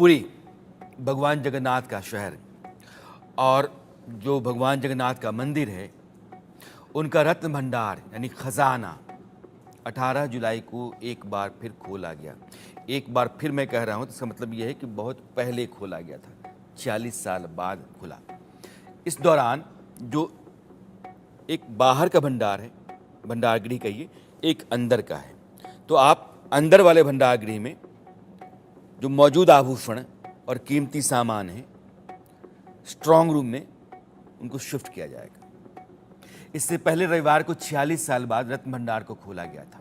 पुरी भगवान जगन्नाथ का शहर और जो भगवान जगन्नाथ का मंदिर है उनका रत्न भंडार यानी खजाना 18 जुलाई को एक बार फिर खोला गया। एक बार फिर मैं कह रहा हूँ तो इसका मतलब यह है कि बहुत पहले खोला गया था, 40 साल बाद खुला। इस दौरान जो एक बाहर का भंडार है, भंडार गृह कहिए, एक अंदर का है। तो आप अंदर वाले भंडार गृह में जो मौजूद आभूषण और कीमती सामान है स्ट्रांग रूम में उनको शिफ्ट किया जाएगा। इससे पहले रविवार को 46 साल बाद रत्न भंडार को खोला गया था।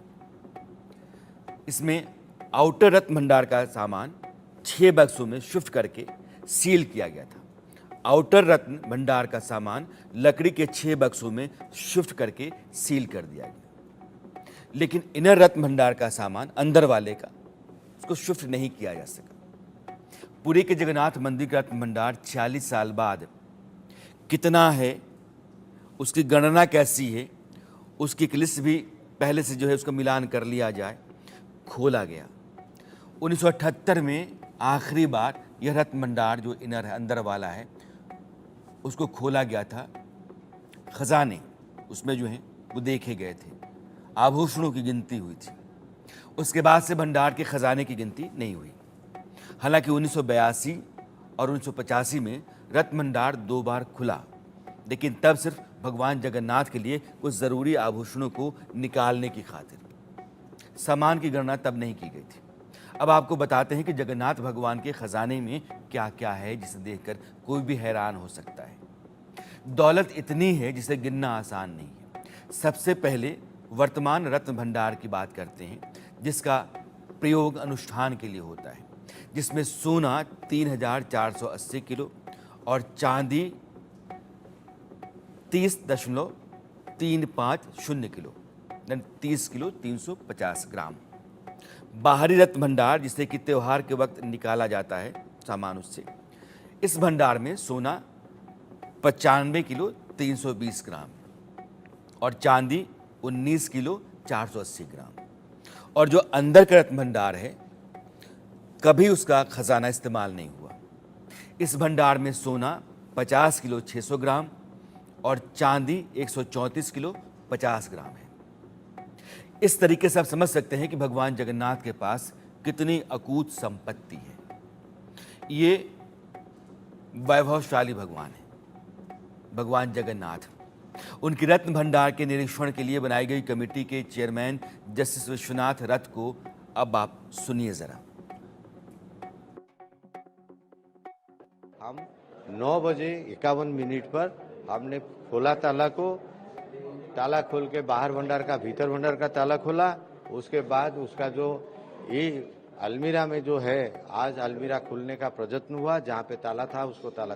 इसमें आउटर रत्न भंडार का सामान 6 बक्सों में शिफ्ट करके सील किया गया था। आउटर रत्न भंडार का सामान लकड़ी के 6 बक्सों में शिफ्ट करके सील कर दिया गया, लेकिन इनर रत्न भंडार का सामान अंदर वाले का उसको शिफ्ट नहीं किया जा सका। पुरी के जगन्नाथ मंदिर का रत्न भंडार 46 साल बाद कितना है, उसकी गणना कैसी है, उसकी एक लिस्ट भी पहले से जो है उसका मिलान कर लिया जाए। खोला गया 1978 में आखिरी बार यह रत्न भंडार जो इनर है, अंदर वाला है, उसको खोला गया था। खजाने उसमें जो हैं वो देखे गए थे, आभूषणों की गिनती हुई थी। उसके बाद से भंडार के खजाने की गिनती नहीं हुई। हालांकि 1982 और 1985 में रत्न भंडार 2 बार खुला, लेकिन तब सिर्फ भगवान जगन्नाथ के लिए कुछ ज़रूरी आभूषणों को निकालने की खातिर। सामान की गणना तब नहीं की गई थी। अब आपको बताते हैं कि जगन्नाथ भगवान के खजाने में क्या क्या है, जिसे देखकर कोई भी हैरान हो सकता है। दौलत इतनी है जिसे गिनना आसान नहीं है। सबसे पहले वर्तमान रत्न भंडार की बात करते हैं, जिसका प्रयोग अनुष्ठान के लिए होता है, जिसमें सोना 3480 किलो और चांदी 30.350 किलो, 30 किलो 350 ग्राम। बाहरी रत्न भंडार जिसे कि त्यौहार के वक्त निकाला जाता है सामान, उससे इस भंडार में सोना 95 किलो 320 ग्राम और चांदी 19 किलो 480 ग्राम। और जो अंदर का रत्न भंडार है, कभी उसका खजाना इस्तेमाल नहीं हुआ। इस भंडार में सोना 50 किलो 600 ग्राम और चांदी 134 किलो 50 ग्राम है। इस तरीके से आप समझ सकते हैं कि भगवान जगन्नाथ के पास कितनी अकूत संपत्ति है। ये वैभवशाली भगवान है, भगवान जगन्नाथ। उनकी रत्न भंडार के निरीक्षण के लिए बनाई गई कमेटी के चेयरमैन जस्टिस विश्वनाथ रथ को अब आप सुनिए जरा। हम 9:51 पर हमने खोला ताला को, ताला खोल के बाहर भंडार का, भीतर भंडार का ताला खोला। उसके बाद उसका जो ये अलमीरा में जो है, आज अलमीरा खुलने का प्रयत्न हुआ। जहाँ पे ताला था उसको ताला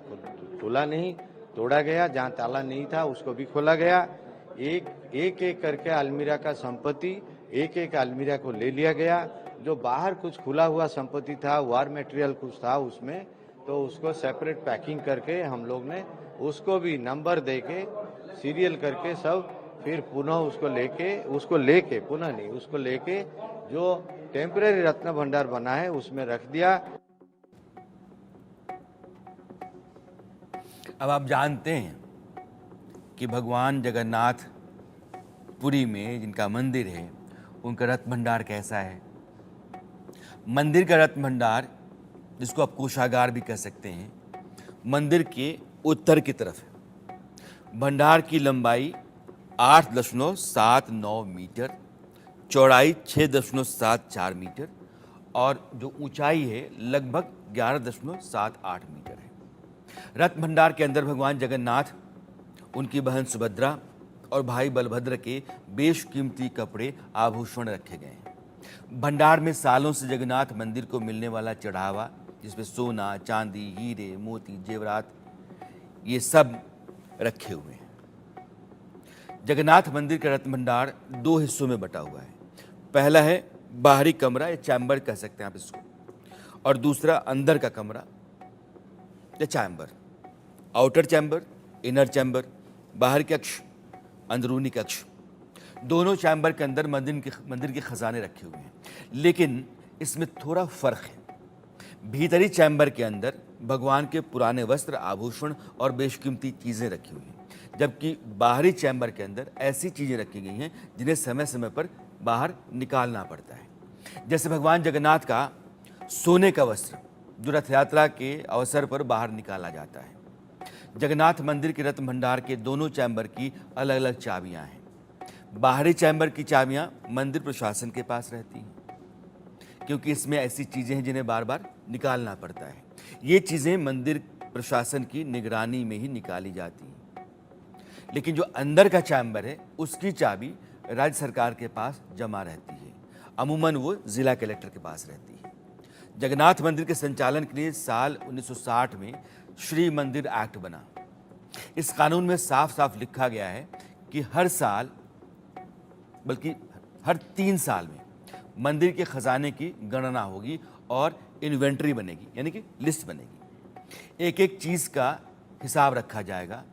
खोला नहीं, तोड़ा गया। जहाँ ताला नहीं था उसको भी खोला गया। एक एक करके अलमीरा का संपत्ति एक एक अलमीरा को ले लिया गया। जो बाहर कुछ खुला हुआ संपत्ति था, वार मटेरियल कुछ था उसमें, तो उसको सेपरेट पैकिंग करके हम लोग ने उसको भी नंबर दे के सीरियल करके सब फिर पुनः उसको लेके पुनः नहीं, उसको लेके जो टेम्परेरी रत्न भंडार बना है उसमें रख दिया। अब आप जानते हैं कि भगवान जगन्नाथ पुरी में जिनका मंदिर है, उनका रत्न भंडार कैसा है। मंदिर का रत्न भंडार, जिसको आप कोषागार भी कह सकते हैं, मंदिर के उत्तर की तरफ है। भंडार की लंबाई 8.79 मीटर, चौड़ाई 6.74 मीटर और जो ऊंचाई है लगभग 11.78 मीटर है। रत्न भंडार के अंदर भगवान जगन्नाथ, उनकी बहन सुभद्रा और भाई बलभद्र के बेशकीमती कपड़े, आभूषण रखे गए हैं। भंडार में सालों से जगन्नाथ मंदिर को मिलने वाला चढ़ावा, जिसमें सोना, चांदी, हीरे, मोती, जेवरात, ये सब रखे हुए हैं। जगन्नाथ मंदिर का रत्न भंडार 2 हिस्सों में बटा हुआ है। पहला है बाहरी कमरा या चैम्बर कह सकते हैं आप इसको, और दूसरा अंदर का कमरा या chamber. Outer chamber, inner chamber, बाहर कक्ष, अंदरूनी कक्ष। दोनों चैम्बर के अंदर मंदिर के खजाने रखे हुए हैं, लेकिन इसमें थोड़ा फर्क है। भीतरी चैम्बर के अंदर भगवान के पुराने वस्त्र, आभूषण और बेशकीमती चीज़ें रखी हुई हैं, जबकि बाहरी चैम्बर के अंदर ऐसी चीज़ें रखी गई हैं जिन्हें समय समय पर बाहर निकालना पड़ता है। जैसे भगवान जगन्नाथ का सोने का वस्त्र जो रथ यात्रा के अवसर पर बाहर निकाला जाता है। जगन्नाथ मंदिर के रत्न भंडार के दोनों चैम्बर की अलग अलग चाबियां हैं। बाहरी चैम्बर की चाबियां मंदिर प्रशासन के पास रहती हैं, क्योंकि इसमें ऐसी चीज़ें हैं जिन्हें बार बार निकालना पड़ता है। ये चीज़ें मंदिर प्रशासन की निगरानी में ही निकाली जाती हैं। लेकिन जो अंदर का चैम्बर है उसकी चाबी राज्य सरकार के पास जमा रहती है। अमूमन वो जिला कलेक्टर के पास रहती है। जगन्नाथ मंदिर के संचालन के लिए साल 1960 में श्री मंदिर एक्ट बना। इस कानून में साफ साफ लिखा गया है कि हर साल, बल्कि हर 3 साल में मंदिर के खजाने की गणना होगी और इन्वेंट्री बनेगी, यानी कि लिस्ट बनेगी। एक एक चीज़ का हिसाब रखा जाएगा।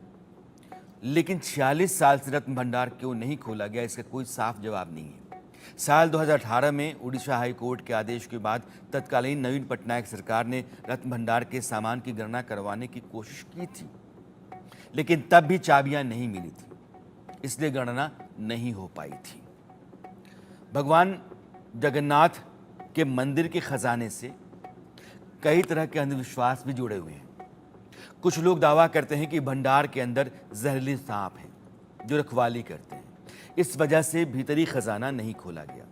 लेकिन 46 साल से रत्न भंडार क्यों नहीं खोला गया, इसका कोई साफ जवाब नहीं है। साल 2018 में उड़ीसा हाई कोर्ट के आदेश के बाद तत्कालीन नवीन पटनायक सरकार ने रत्न भंडार के सामान की गणना करवाने की कोशिश की थी, लेकिन तब भी चाबियां नहीं मिली थी, इसलिए गणना नहीं हो पाई थी। भगवान जगन्नाथ के मंदिर के खजाने से कई तरह के अंधविश्वास भी जुड़े हुए हैं। कुछ लोग दावा करते हैं कि भंडार के अंदर जहरीले सांप हैं जो रखवाली करते हैं, इस वजह से भीतरी खजाना नहीं खोला गया।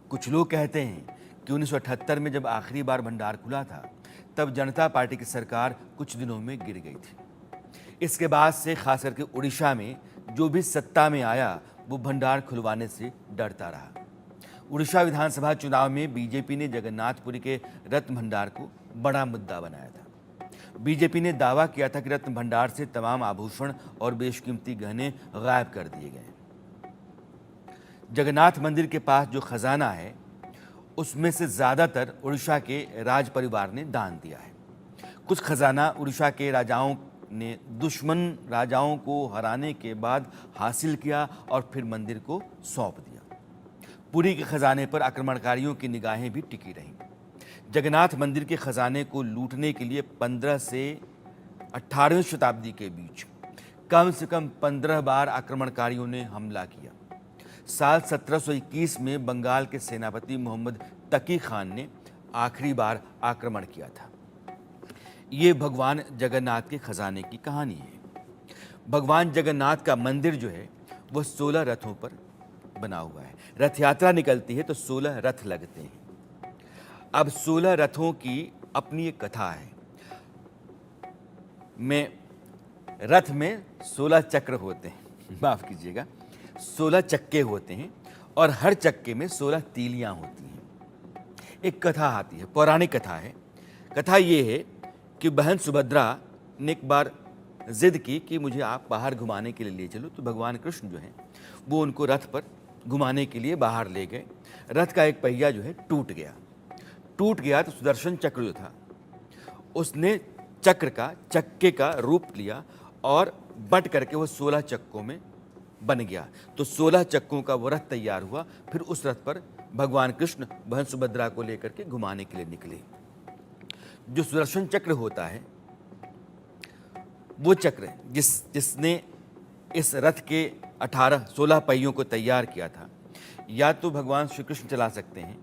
कुछ लोग कहते हैं कि 1978 में जब आखिरी बार भंडार खुला था तब जनता पार्टी की सरकार कुछ दिनों में गिर गई थी। इसके बाद से खास करके उड़ीसा में जो भी सत्ता में आया वो भंडार खुलवाने से डरता रहा। उड़ीसा विधानसभा चुनाव में बीजेपी ने जगन्नाथपुरी के रत्न भंडार को बड़ा मुद्दा बनाया था। बीजेपी ने दावा किया था कि रत्न भंडार से तमाम आभूषण और बेशकीमती गहने गायब कर दिए गए। जगन्नाथ मंदिर के पास जो खजाना है उसमें से ज़्यादातर उड़ीसा के राज परिवार ने दान दिया है। कुछ खजाना उड़ीसा के राजाओं ने दुश्मन राजाओं को हराने के बाद हासिल किया और फिर मंदिर को सौंप दिया। पुरी के खजाने पर आक्रमणकारियों की निगाहें भी टिकी रहीं। जगन्नाथ मंदिर के खजाने को लूटने के लिए 15 से 18वीं शताब्दी के बीच कम से कम 15 बार आक्रमणकारियों ने हमला किया। साल 1721 में बंगाल के सेनापति मोहम्मद तकी खान ने आखिरी बार आक्रमण किया था। ये भगवान जगन्नाथ के खजाने की कहानी है। भगवान जगन्नाथ का मंदिर जो है वह 16 रथों पर बना हुआ है। रथ यात्रा निकलती है तो 16 रथ लगते हैं। अब 16 रथों की अपनी एक कथा है। रथ में 16 चक्र होते हैं, माफ कीजिएगा, 16 चक्के होते हैं और हर चक्के में 16 तीलियां होती हैं। एक कथा आती है, पौराणिक कथा है। कथा ये है कि बहन सुभद्रा ने एक बार जिद की कि मुझे आप बाहर घुमाने के लिए ले चलो, तो भगवान कृष्ण जो हैं वो उनको रथ पर घुमाने के लिए बाहर ले गए। रथ का एक पहिया जो है टूट गया तो सुदर्शन चक्र जो था उसने चक्के का रूप लिया और बट करके वो 16 चक्कों में बन गया। तो 16 चक्कों का वो रथ तैयार हुआ। फिर उस रथ पर भगवान कृष्ण बहन सुभद्रा को लेकर के घुमाने के लिए निकले। जो सुदर्शन चक्र होता है वो चक्र जिसने इस रथ के 16 पहियों को तैयार किया था, या तो भगवान श्री कृष्ण चला सकते हैं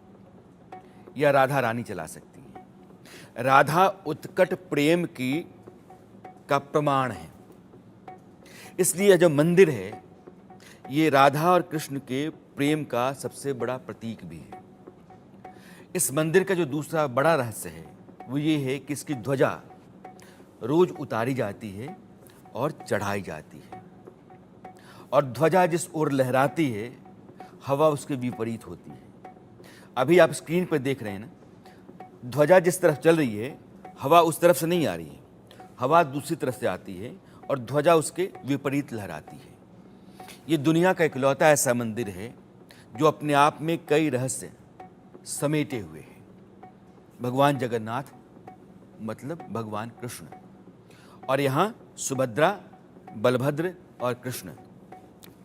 या राधा रानी चला सकती हैं। राधा उत्कट प्रेम का प्रमाण है, इसलिए जो मंदिर है ये राधा और कृष्ण के प्रेम का सबसे बड़ा प्रतीक भी है। इस मंदिर का जो दूसरा बड़ा रहस्य है वो ये है कि इसकी ध्वजा रोज उतारी जाती है और चढ़ाई जाती है, और ध्वजा जिस ओर लहराती है हवा उसके विपरीत होती है। अभी आप स्क्रीन पर देख रहे हैं ना, ध्वजा जिस तरफ चल रही है हवा उस तरफ से नहीं आ रही है, हवा दूसरी तरफ से आती है और ध्वजा उसके विपरीत लहराती है। ये दुनिया का इकलौता ऐसा मंदिर है जो अपने आप में कई रहस्य समेटे हुए हैं। भगवान जगन्नाथ मतलब भगवान कृष्ण, और यहाँ सुभद्रा, बलभद्र और कृष्ण,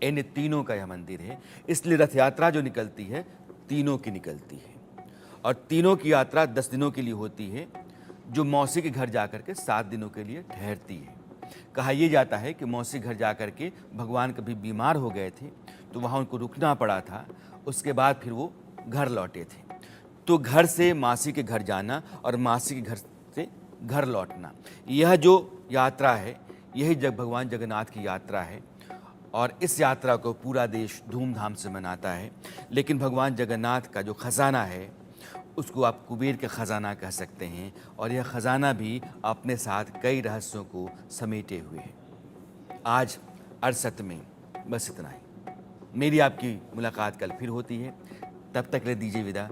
इन तीनों का यह मंदिर है। इसलिए रथ यात्रा जो निकलती है तीनों की निकलती है। और तीनों की यात्रा 10 दिनों के लिए होती है, जो मौसी के घर जाकर के 7 दिनों के लिए ठहरती है। कहा यह जाता है कि मौसी घर जाकर के भगवान कभी बीमार हो गए थे तो वहाँ उनको रुकना पड़ा था, उसके बाद फिर वो घर लौटे थे। तो घर से मासी के घर जाना और मासी के घर से घर लौटना, यह जो यात्रा है यही भगवान जगन्नाथ की यात्रा है। और इस यात्रा को पूरा देश धूमधाम से मनाता है। लेकिन भगवान जगन्नाथ का जो खजाना है उसको आप कुबेर का खजाना कह सकते हैं, और यह खजाना भी अपने साथ कई रहस्यों को समेटे हुए है। आज अरसत में बस इतना ही। मेरी आपकी मुलाकात कल फिर होती है, तब तक ले दीजिए विदा।